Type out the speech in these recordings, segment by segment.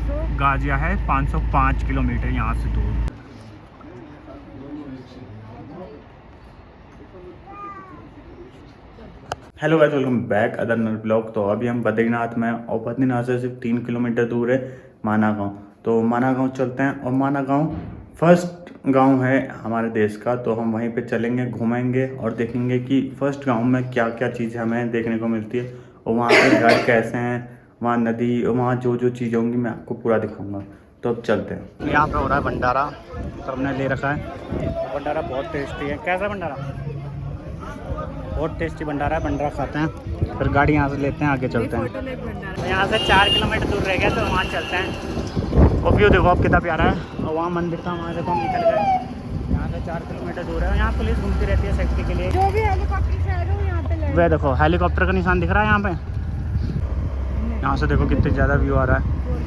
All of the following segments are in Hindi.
गाजिया है 505 किलोमीटर यहाँ से दूर। Hello guys, welcome back other नल ब्लॉग। तो अभी हम बद्रीनाथ में और बद्रीनाथ से सिर्फ 3 किलोमीटर दूर है माना गाँव। तो माना गाँव चलते हैं और माना गाँव फर्स्ट गांव है हमारे देश का। तो हम वहीं पे चलेंगे, घूमेंगे और देखेंगे कि फर्स्ट गांव में क्या क्या चीज़ हमें देखने को मिलती है और वहाँ के घर कैसे हैं, वहाँ नदी और वहाँ जो जो चीज़ें होंगी मैं आपको पूरा दिखाऊंगा। तो अब चलते हैं। यहाँ पे हो रहा है भंडारा, तो हमने ले रखा है। भंडारा बहुत टेस्टी है। कैसा भंडारा? बहुत टेस्टी भंडारा है। भंडारा खाते हैं, फिर गाड़ी यहाँ से लेते हैं, आगे चलते हैं। तो यहाँ से 4 किलोमीटर दूर रह गया, तो वहाँ चलते हैं। और व्यू देखो आप कितना प्यारा है। और वहाँ मंदिर था, वहाँ से तो हम निकल गए। यहाँ से 4 किलोमीटर दूर है। यहाँ पुलिस घूमती रहती है सेफ्टी के लिए। जो भी हेलीकॉप्टर से आ रहे हो यहाँ पे वह देखो हेलीकॉप्टर का निशान दिख रहा है यहाँ पे। यहाँ से देखो कितनी ज़्यादा व्यू आ रहा है।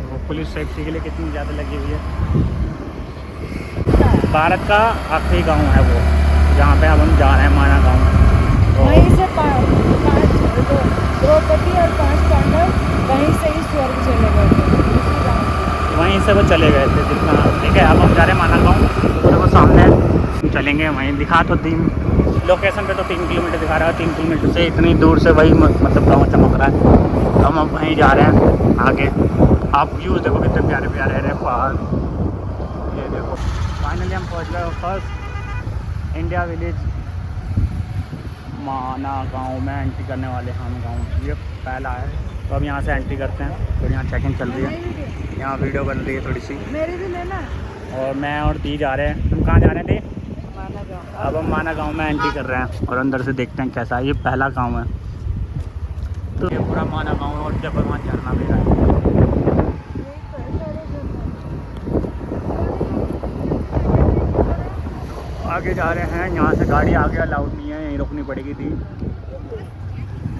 वो पुलिस सेफ्टी के लिए कितनी ज़्यादा लगी हुई है। भारत का आखिरी गाँव है वो, जहाँ पे अब हम जा रहे हैं, माना गाँव। वहीं से द्रौपदी और 5 पांडव वहीं से ही स्वर्ग चले गए थे। वहीं से वो चले गए थे जितना। ठीक है, अब हम जा रहे हैं माना गाँव। तो वो सामने चलेंगे, वहीं दिखा तो 3 लोकेशन पे तो 3 किलोमीटर दिखा रहा है। 3 किलोमीटर से इतनी दूर से वही मतलब गाँव चमक रहा है। तो हम अब वहीं जा रहे हैं आगे। आप व्यूज़ देखो कितने प्यारे प्यारे रहे पहाड़। ये देखो फाइनली हम पहुँच गए फर्स्ट इंडिया विलेज माना गांव में एंट्री करने वाले हम गांव। ये पहला है, तो अब यहाँ से एंट्री करते हैं। तो यहाँ चेकिंग चल रही है, यहाँ वीडियो बन रही है थोड़ी सी। मेरी भी लेना। और मैं और दी जा रहे हैं। तुम कहाँ जा रहे थे? माना गाँव। अब हम माना गांव में एंट्री कर रहे हैं और अंदर से देखते हैं कैसा है। ये पहला गाँव है। तो ये पूरा माना गाँव और जब वहाँ झरना भी रहा है। आगे जा रहे हैं, यहाँ से गाड़ी आगे अलाउड नहीं है, यहीं रुकनी पड़ेगी थी।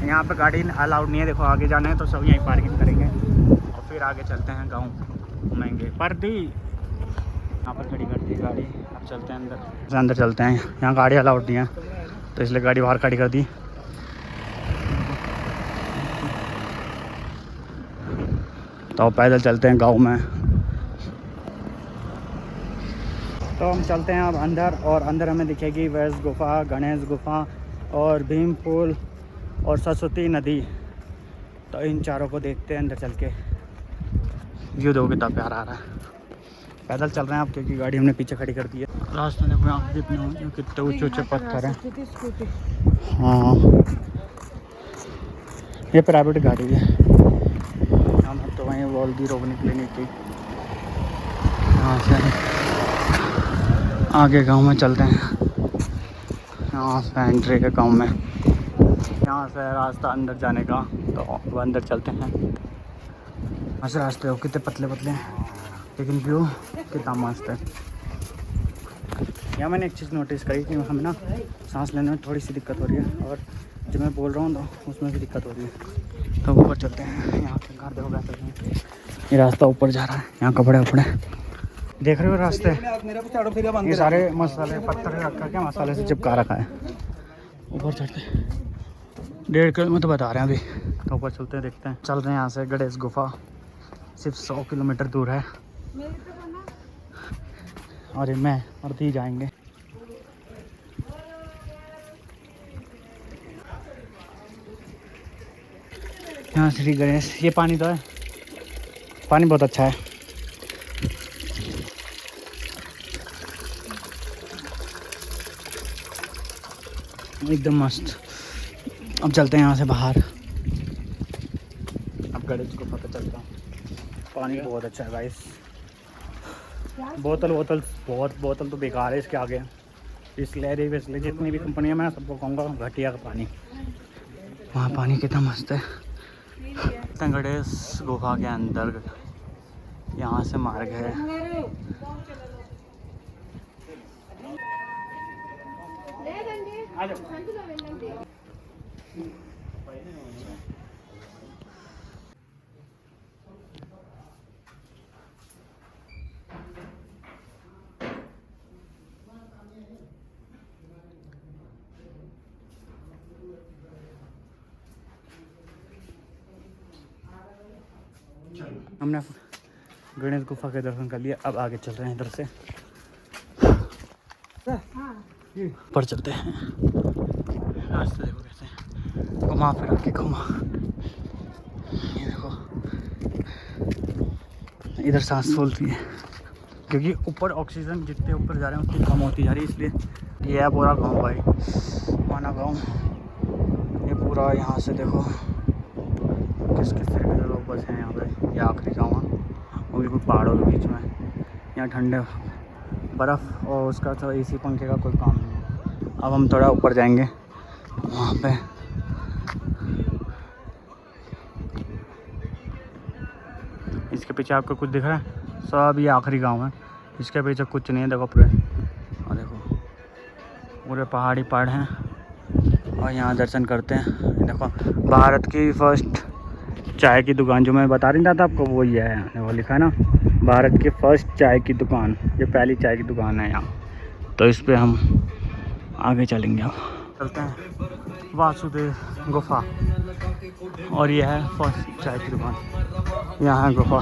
यहाँ पे गाड़ी अलाउड नहीं है। देखो आगे जाना है तो सब यहीं पार्किंग करेंगे और फिर आगे चलते हैं गाँव घूमेंगे। पर दी यहाँ पर खड़ी कर दी गाड़ी। अब चलते हैं अंदर, अंदर चलते हैं। यहाँ गाड़ी अलाउड नहीं है तो इसलिए गाड़ी बाहर खड़ी कर दी। तो पैदल चलते हैं गाँव में। तो हम चलते हैं अब अंदर, और अंदर हमें दिखेगी वैस गुफा, गणेश गुफा और भीम पुल और सरस्वती नदी। तो इन चारों को देखते हैं अंदर चल के। व्यू देखो कितना प्यारा आ रहा है। पैदल चल रहे हैं आप क्योंकि गाड़ी हमने पीछे खड़ी कर दी है। रास्ते में यहाँ कितने ऊँचे ऊँचे पत्थर हैं। हाँ, ये प्राइवेट गाड़ी है। हम तो वहीं बोल दी रोकने के लिए नहीं थी। यहाँ से आगे गांव में चलते हैं। यहाँ से एंट्री है गांव में। यहाँ से रास्ता अंदर जाने का, तो वो अंदर चलते हैं। ऐसे रास्ते हो कितने पतले पतले हैं, लेकिन व्यू कितना मस्त है। यहाँ मैंने एक चीज़ नोटिस करी कि हमें ना सांस लेने में थोड़ी सी दिक्कत हो रही है, और जब मैं बोल रहा हूँ तो उसमें भी दिक्कत हो रही है। तो ऊपर चलते हैं। यहाँ के घर देखो कैसे, ये रास्ता ऊपर जा रहा है। यहाँ कपड़े वपड़े देख रहे हो रास्ते। ये सारे मसाले पत्थर रख करके मसाले से चिपका रखा है। ऊपर चढ़ते 1.5 किलोमीटर बता रहे हैं अभी। तो ऊपर चलते हैं, देखते हैं। चल रहे हैं यहाँ से गणेश गुफा, सिर्फ 100 किलोमीटर दूर है। और मैं और दी जाएंगे। यहाँ श्री गणेश। ये पानी तो है, पानी बहुत अच्छा है। एकदम मस्त। अब चलते हैं यहाँ से बाहर। अब गणेश गुफा पे चलता हूँ। पानी बहुत अच्छा है गाइस। बोतल तो बेकार है इसके आगे। बिसलेरी जितनी भी कंपनी है, मैं सबको कहूँगा घटिया का पानी। वहाँ पानी कितना मस्त है। गणेश गुफा के अंदर यहाँ से मार्ग है। हमने गणेश गुफा के दर्शन कर लिए। अब आगे चल रहे हैं इधर से, ऊपर चलते हैं। रास्ते देखो कैसे घुमा फिर के घुमा, ये देखो इधर सांस फूलती है क्योंकि ऊपर ऑक्सीजन जितने ऊपर जा रहे हैं उतनी कम होती जा रही है, इसलिए। ये है पूरा गांव भाई, माना गांव। ये पूरा यहाँ से देखो किस किस तरीके से लोग बसे हैं यहाँ पे। ये आखिरी गाँव है, वो बिल्कुल पहाड़ों के बीच में। यहाँ ठंडे बर्फ़ और उसका तो एसी पंखे का कोई काम नहीं है। अब हम थोड़ा ऊपर जाएंगे, वहाँ पे इसके पीछे आपको कुछ दिख रहा है, सब ये आखिरी गांव है। इसके पीछे कुछ नहीं है, देखो पूरे, और देखो पूरे पहाड़ी पहाड़ हैं। और यहाँ दर्शन करते हैं। देखो भारत की फर्स्ट चाय की दुकान जो मैं बता रही था आपको, वो ये है, वो लिखा है ना, भारत की फर्स्ट चाय की दुकान। ये पहली चाय की दुकान है यहाँ, तो इस पे हम आगे चलेंगे। अब चलते हैं वासुदेव गुफा, और ये है फर्स्ट चाय की दुकान। यहाँ है गुफा,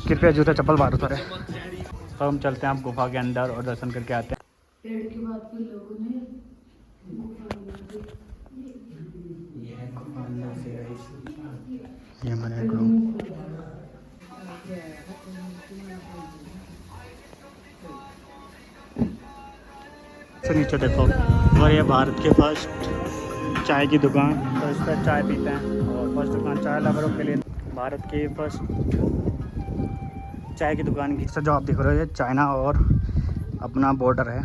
कृपया जूता चप्पल बाहर उतारे। तो हम चलते हैं आप गुफा के अंदर और दर्शन करके आते हैं। पेड़ की बात कोई लोगों ने ये है गुफा अंदर से, ये हमारा रूम। से नीचे देखो, और ये भारत के फर्स्ट चाय की दुकान, तो इस पर चाय पीते हैं। और फर्स्ट दुकान चाय लवरों के लिए, भारत की फर्स्ट चाय की दुकान की जो आप देख रहे हो, ये चाइना और अपना बॉर्डर है।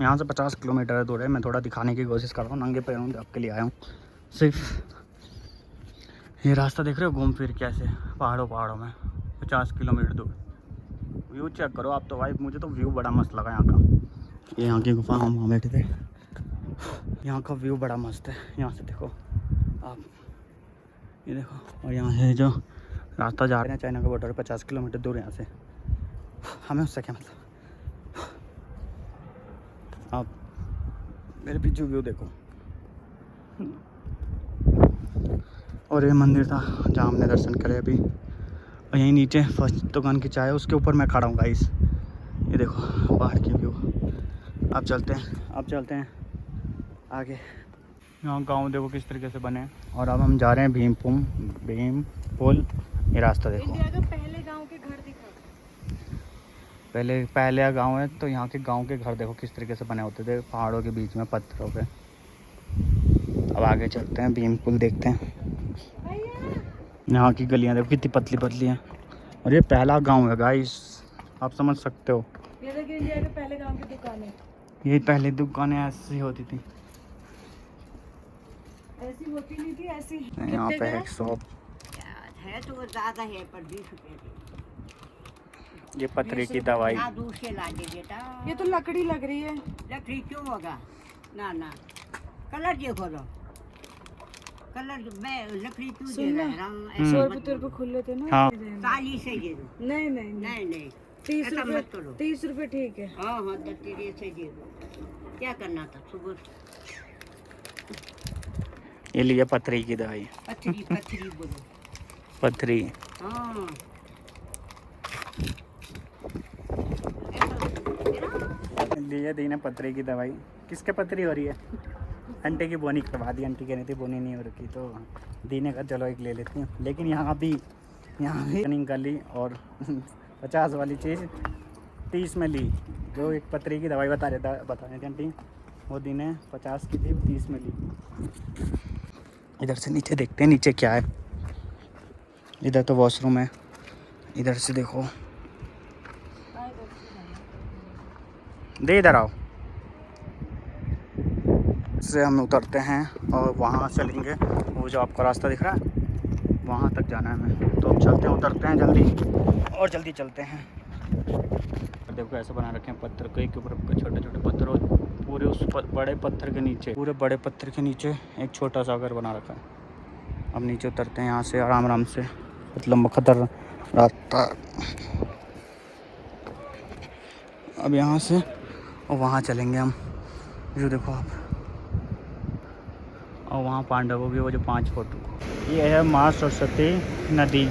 यहाँ से 50 किलोमीटर दूर है। मैं थोड़ा दिखाने की कोशिश कर रहा हूँ, नंगे पैरों में आपके लिए आया हूँ सिर्फ। ये रास्ता देख रहे हो, घूम फिर कैसे पहाड़ों में 50 किलोमीटर दूर। व्यू चेक करो आप तो भाई, मुझे तो व्यू बड़ा मस्त लगा यहाँ का। ये यहाँ की गुफा, हम वहाँ बैठे थे। यहाँ का व्यू बड़ा मस्त है, यहाँ से देखो आप, ये देखो। और यहाँ से जो रास्ता जा रहे हैं चाइना के बॉर्डर 50 किलोमीटर दूर यहाँ से, हमें उससे क्या मतलब। आप मेरे पीछे व्यू देखो। और ये मंदिर था जहाँ हमने दर्शन करे अभी। और यहीं नीचे फर्स्ट दुकान की चाय है, उसके ऊपर मैं खड़ा हूँ गाइस। ये देखो बाहर की व्यू। अब चलते हैं आगे। यहाँ गांव देखो किस तरीके से बने। और अब हम जा रहे हैं भीम पुल। ये रास्ता देखो, इंडिया का पहले गांव के घर दिखा। पहले गांव है, तो यहाँ के गांव के घर देखो किस तरीके से बने होते थे, पहाड़ों के बीच में पत्थरों पे। अब आगे चलते हैं, भीम पुल देखते हैं। यहाँ की गलियाँ देखो कितनी पतली पतली हैं। और ये पहला गांव है गाइस, आप समझ सकते हो। ये देखिए इंडिया के पहले गांव की दुकान है। ये पहले दुकानें ऐसी होती थी, ऐसी होती नहीं थी, ऐसी। यहाँ पे है शॉप। है तो वो ज़्यादा है पर 20 रुपये की। ये पथरी की दवाई। ना दूर से लागे बेटा। ये तो लकड़ी लग रही है। लकड़ी क्यों होगा? ना कलर देखो लो, कलर मैं लकड़ी क्यों दे रहा है? रंग ऐसा 100 मत रुपये को खुले थे ना। हाँ। काली से दे दो। नहीं 30 ऐसा रुपये, मत करो। 30 रुपये ठीक है। हाँ तो तेरे से दे दो। क्या करना था सुबह? ये लिए पथरी की दवाई। पथरी बोलो। पथरी। हाँ लिए दीने पथरी की दवाई। किसके पथरी हो रही है? आंटी की बोनी करवा दी। आंटी कह रही थी बोनी नहीं हो रखी, तो दीने का चलो एक ले लेती हूँ। लेकिन यहाँ भी रनिंग कर ली और 50 वाली चीज़ 30 में ली। जो एक पथरी की दवाई बता रही थी आंटी, वो दीने 50 की थी, 30 में ली। इधर से नीचे देखते हैं, नीचे क्या है। इधर तो वॉशरूम है, इधर से देखो। दे इधर आओ। से हम उतरते हैं और वहाँ चलेंगे। वो जो आपको रास्ता दिख रहा है, वहाँ तक जाना है हमें। तो हम चलते हैं, उतरते हैं जल्दी चलते हैं। देखो ऐसे बना रखे हैं पत्थर के ऊपर छोटे छोटे पत्थर, और पूरे उस बड़े पत्थर के नीचे एक छोटा सा घर बना रखा है। अब नीचे उतरते हैं यहाँ से आराम से, मतलब खतर रास्ता। अब यहाँ से और वहाँ चलेंगे हम। जो देखो आप, और वहाँ पांडवों की वो जो 5 फोटो। ये है माँ सरस्वती नदी।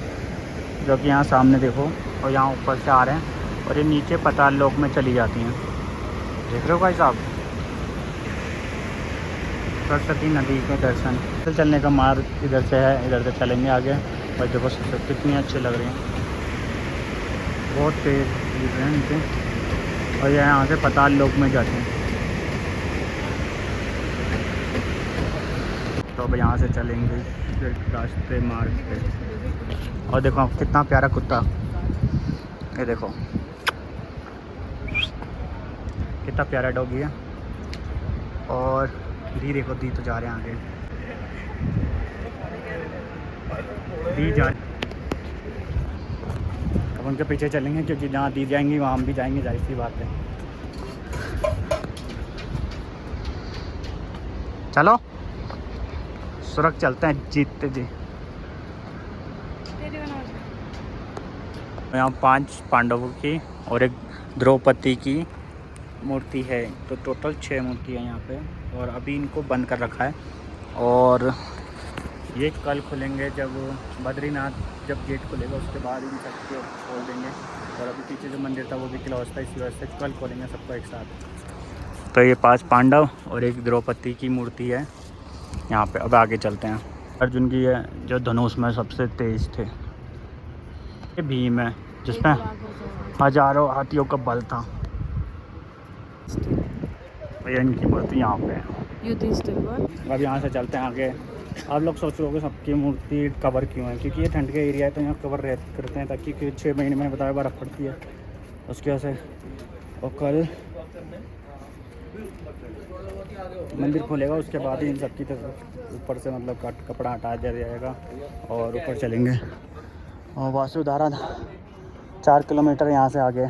जो कि यहाँ सामने देखो, और यहाँ ऊपर से आ रहे हैं और ये नीचे पाताल लोक में चली जाती हैं। देख रहे हो भाई साहब, सरस्वती नदी के दर्शन। तो चलने का मार्ग इधर से है, इधर से चलेंगे आगे। और देखो कितनी अच्छी लग रही हैं, बहुत तेज़ गिर रहे हैं नीचे, और ये यहाँ से पाताल लोक में जाते हैं। तो अब यहाँ से चलेंगे रास्ते मार्ग पे। और देखो कितना प्यारा कुत्ता, ये देखो कितना प्यारा डॉगी है। और दी देखो, दी तो जा रहे हैं आगे, दी जा रहे। अब उनके पीछे चलेंगे क्योंकि जहाँ दी जाएंगी वहाँ हम भी जाएंगे, जाहिर सी बात है। चलो सुरख चलते हैं जीतते जी। यहाँ 5 पांडवों की और एक द्रौपदी की मूर्ति है, तो टोटल 6 मूर्ति है यहाँ पे। और अभी इनको बंद कर रखा है, और ये कल खुलेंगे जब बद्रीनाथ जब गेट खुलेगा उसके बाद इन सबको खोल देंगे। और अभी पीछे जो मंदिर था वो भी क्लोज था, इसी वजह से कल खोलेंगे सबको एक साथ। तो ये 5 पांडव और एक द्रौपदी की मूर्ति है यहाँ पे। अब आगे चलते हैं। अर्जुन की है जो धनुष में सबसे तेज थे। ये भीम है जिसमें हजारों हाथियों का बल था। भैया इनकी मूर्ति यहाँ पे है। अब यहाँ से चलते हैं आगे। आप लोग सोच रहे होगे सबकी मूर्ति कवर क्यों है, क्योंकि ये ठंड का एरिया है तो यहाँ कवर करते हैं, ताकि 6 महीने में बताया बर्फ़ पड़ती है उसकी वजह से। और कल मंदिर खोलेगा उसके बाद ही इन सबकी तरफ ऊपर से मतलब कपड़ा हटा दिया जाएगा और ऊपर चलेंगे। और वासुधारा 4 किलोमीटर यहाँ से आगे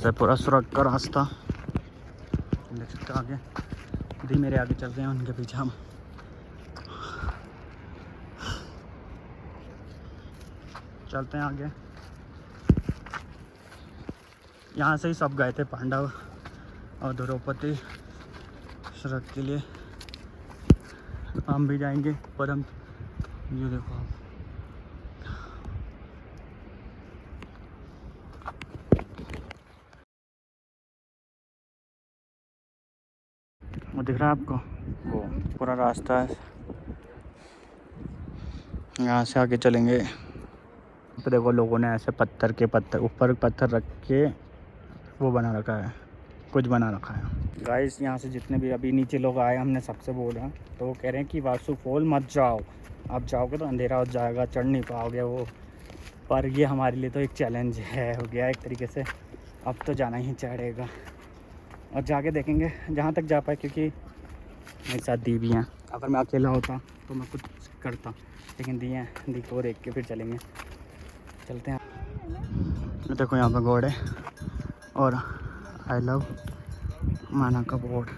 से पूरा सुरंग का रास्ता देख सकते आगे। दी मेरे आगे चल रहे हैं, उनके पीछे हम। चलते हैं आगे। यहाँ से ही सब गए थे पांडव और द्रौपदी सुरंग के लिए। हम भी जाएंगे, पर हम ये देखो आप, वो दिख रहा है आपको, वो पूरा रास्ता है। यहाँ से आगे चलेंगे तो देखो लोगों ने ऐसे पत्थर ऊपर पत्थर रख के वो बना रखा है, कुछ बना रखा है। गाइस यहाँ से जितने भी अभी नीचे लोग आए हमने सबसे बोला, तो वो कह रहे हैं कि वासुफॉल मत जाओ, आप जाओगे तो अंधेरा हो जाएगा, चढ़ नहीं पाओगे वो। पर ये हमारे लिए तो एक चैलेंज है, हो गया एक तरीके से। अब तो जाना ही चढ़ेगा और जाके देखेंगे जहाँ तक जा पाए, क्योंकि मेरे साथ दी भी हैं। अगर मैं अकेला होता तो मैं कुछ करता, लेकिन दी हैं, दी को देख के फिर चलेंगे। चलते हैं। देखो यहाँ पे घोड़े और आई लव माना का बोर्ड।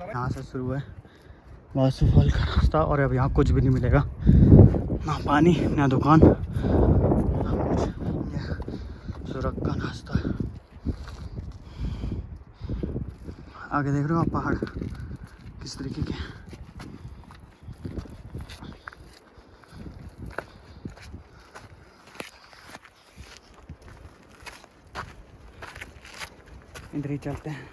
यहाँ से शुरू है वासुफॉल का रास्ता, और अब यहाँ कुछ भी नहीं मिलेगा, ना पानी ना दुकान, सुरंग का रास्ता। आगे देख रहे हो आप पहाड़ किस तरीके के। इधर ही चलते हैं।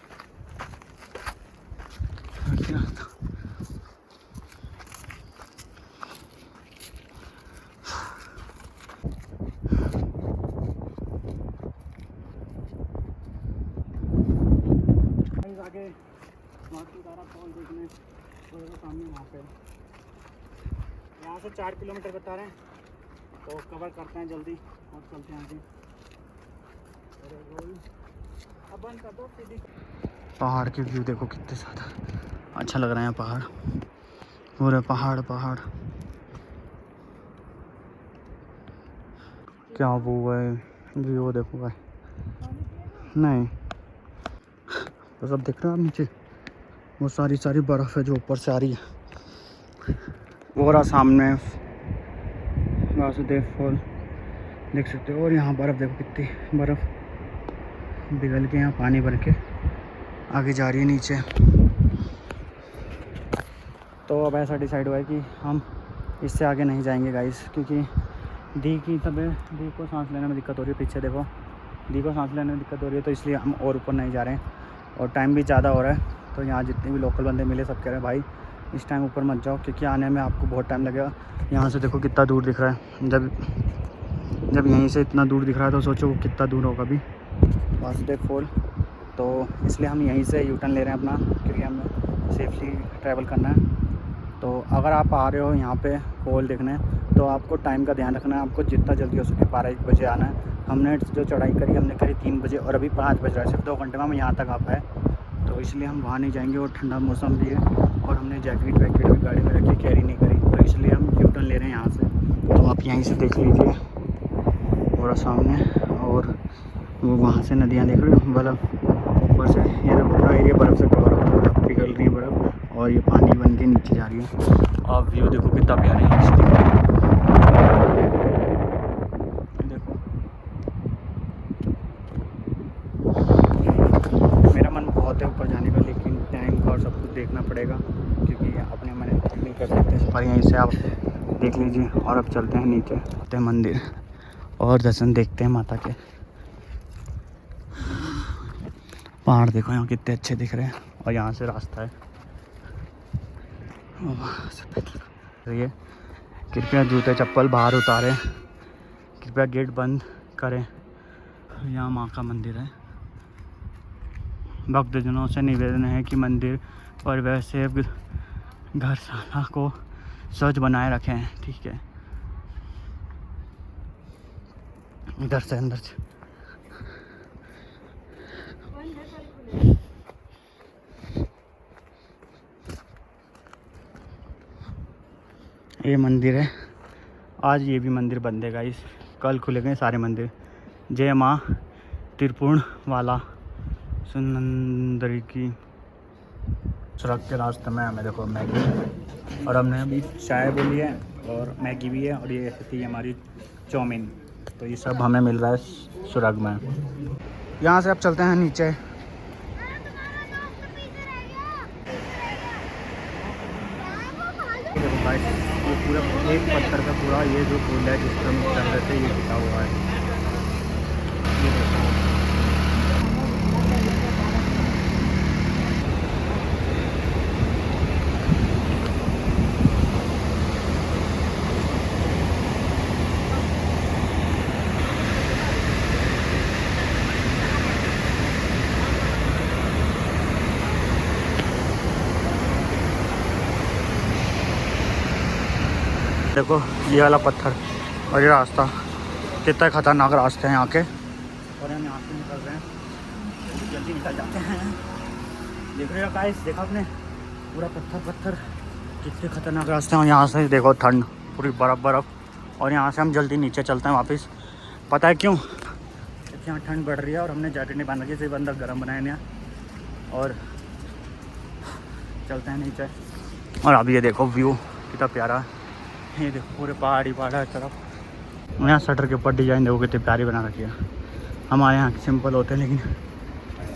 आगे वासुधारा फॉल देखने तो सामने वहाँ पे, यहाँ से 4 किलोमीटर बता रहे हैं, तो कवर करते हैं जल्दी और चलते हैं आगे। अब बंद कर दो सीधी। पहाड़ के व्यू देखो कितने ज़्यादा अच्छा लग रहा है पहाड़, पूरे पहाड़ पहाड़। क्या वो है व्यू देखो भाई, नहीं तो सब देख रहे हो आप नीचे, वो सारी बर्फ़ है जो ऊपर से आ रही है। वो रहा सामने वासुदेव फॉल देख सकते हो, और यहाँ बर्फ़ देखो कितनी बर्फ़ पिघल के यहाँ पानी भर के आगे जा रही है नीचे। तो अब ऐसा डिसाइड हुआ है कि हम इससे आगे नहीं जाएंगे गाइस, क्योंकि दी की तबीयत, दी को सांस लेने में दिक्कत हो रही है, पीछे देखो दी को सांस लेने में दिक्कत हो रही है, तो इसलिए हम और ऊपर नहीं जा रहे हैं और टाइम भी ज़्यादा हो रहा है। तो यहाँ जितने भी लोकल बंदे मिले सब कह रहे हैं भाई इस टाइम ऊपर मत जाओ क्योंकि आने में आपको बहुत टाइम लगेगा। यहाँ से देखो कितना दूर दिख रहा है, जब यहीं से इतना दूर दिख रहा है तो सोचो कितना दूर होगा अभी वासुदेव फॉल। तो इसलिए हम यहीं से यूटर्न ले रहे हैं अपना, क्योंकि हमें सेफली ट्रैवल करना है। तो अगर आप आ रहे हो यहाँ पे फॉल देखने तो आपको टाइम का ध्यान रखना है, आपको जितना जल्दी हो सके 12-1 बजे आना है। हमने जो चढ़ाई करी हमने करी 3 बजे और अभी 5 बज रहा है, सिर्फ 2 घंटे में हम यहाँ तक आ पाए। तो इसलिए हम वहाँ नहीं जाएंगे और ठंडा मौसम भी है और हमने जैकेट वैकेट भी गाड़ी में रखी, कैरी नहीं करी, तो इसलिए हम यूटर्न ले रहे हैं यहाँ से। तो आप यहीं से देख लीजिए पूरा सामने, और वो वहाँ से नदियाँ देख रहे हो बर्फ़ ऊपर से, ये पूरा एरिया बर्फ़ से कवर हो रहा है, पिघल रही है बर्फ़ और ये पानी बन के नीचे जा रही है। आप व्यू देखो कितना प्यारा है देखो। मेरा मन बहुत है ऊपर जाने का, लेकिन टाइम का और सब कुछ देखना पड़ेगा क्योंकि अपने मन नहीं कर सकते सफर। यहीं से आप देख लीजिए और अब चलते हैं नीचे, चलते हैं मंदिर और दर्शन देखते हैं माता के। पहाड़ देखो यहाँ कितने अच्छे दिख रहे हैं और यहाँ से रास्ता है। ये कृपया जूते चप्पल बाहर उतारें, कृपया गेट बंद करें। यहाँ माँ का मंदिर है। भक्तजनों से निवेदन है कि मंदिर पर वैसे घरशाला को स्वच्छ बनाए रखें। ठीक है, इधर से अंदर से ये मंदिर है। आज ये भी मंदिर बंद है गाइस, कल खुलेंगे सारे मंदिर। जय माँ त्रिपुण वाला सुनंदरी की। सड़क के रास्ते में हमें देखो मैगी, और हमने अभी चाय भी ली है और मैगी भी है, और ये थी हमारी चाउमीन। तो ये सब हमें मिल रहा है सुरग में। यहाँ से अब चलते हैं नीचे। देखो गाइस ये पूरा एक पत्थर का पूरा ये जो पुल है जिस पर हम चल रहे थे ये टिका हुआ है। ये देखो देखो ये वाला पत्थर और ये रास्ता, कितना खतरनाक रास्ते हैं यहाँ के। और हम यहाँ से निकल रहे हैं, जल्दी निकल जाते हैं। देख रहे हो गाइस, देखा आपने पूरा पत्थर कितने खतरनाक रास्ते हैं। और यहाँ से देखो ठंड, पूरी बर्फ़। और यहाँ से हम जल्दी नीचे चलते हैं वापस। पता है क्यों? क्योंकि यहाँ ठंड बढ़ रही है और हमने जैकेट नहीं पहन रखी, सिर्फ अंदर गर्म बनाए हैं। और चलते हैं नीचे। और अब ये देखो व्यू कितना प्यारा है, ये देखो पूरे पहाड़ी हर तरफ। यहाँ शटर के ऊपर डिज़ाइन देखो कितनी प्यारी बना रखी है। हमारे यहाँ सिंपल होते हैं, लेकिन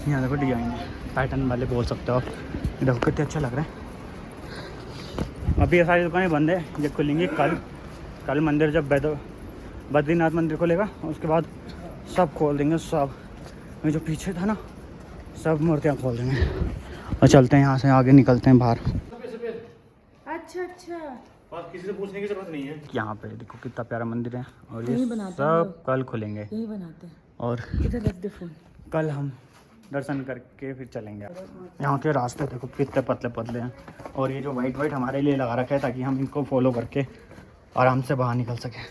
यहाँ देखो डिज़ाइन है, पैटर्न वाले बोल सकते हो। ये देखो कितने अच्छा लग रहा है। अभी ये सारी दुकानें बंद है, ये खुलेंगी कल मंदिर जब बद्रीनाथ मंदिर खुलेगा उसके बाद सब खोल देंगे। सब ये जो पीछे था ना सब मूर्तियाँ खोल देंगे। और चलते हैं यहाँ से आगे, निकलते हैं बाहर। अच्छा किसी से पूछने की जरूरत नहीं है। यहाँ पे देखो कितना प्यारा मंदिर है और ये यही बनाते हैं सब कल खुलेंगे। यही बनाते हैं। और इधर रख दे फोन। कल हम दर्शन करके फिर चलेंगे। यहाँ के रास्ते देखो कितने पतले हैं, और ये जो वाइट हमारे लिए लगा रखा है ताकि हम इनको फॉलो करके आराम से बाहर निकल सकें।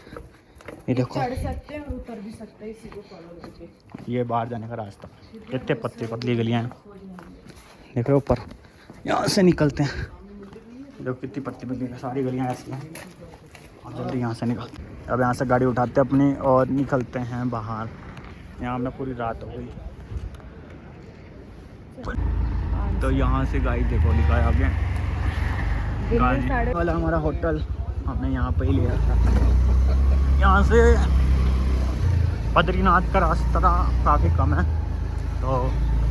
ये देखो चढ़ सकते हैं और उतर भी सकते हैं इसी को फॉलो करके। ये बाहर जाने का रास्ता, कितने पतली गलियाँ हैं देख रहे हो ऊपर। यहाँ से निकलते हैं, देखो कितनी पतली सारी गलियाँ ऐसी हैं। और जल्दी यहाँ से निकलते हैं। अब यहाँ से गाड़ी उठाते हैं अपनी और निकलते हैं बाहर। यहाँ में पूरी रात हो गई। तो यहाँ से गाड़ी देखो लिखा है आगे गाड़ी वाला हमारा होटल, हमने यहाँ पे ही लिया था। यहाँ से बद्रीनाथ का रास्ता काफ़ी कम है, तो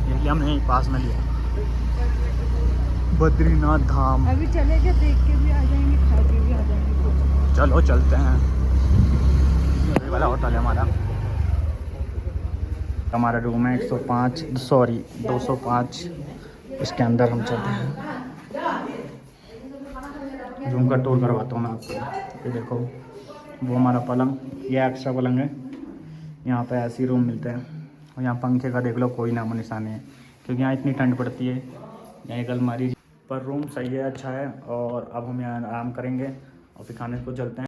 इसलिए हमने यहीं पास में लिया बद्रीनाथ धाम। अभी चलेंगे, देख के भी आ जाएंगे, खा के भी आ जाएंगे। चलो चलते हैं। वाला होटल है हमारा रूम है 105 सॉरी 205। इसके अंदर हम चलते हैं, रूम का टूर करवाता हूँ मैं आपको। ये देखो वो हमारा पलंग, ये एक्स्ट्रा पलंग है। यहाँ पे ऐसे रूम मिलते हैं और यहाँ पंखे का देख लो कोई नामो निशान नहीं है, क्योंकि यहाँ इतनी ठंड पड़ती है। यहाँ एक अलमारी पर रूम सही है, अच्छा है। और अब हम यहाँ आराम करेंगे और फिर खाने को चलते हैं।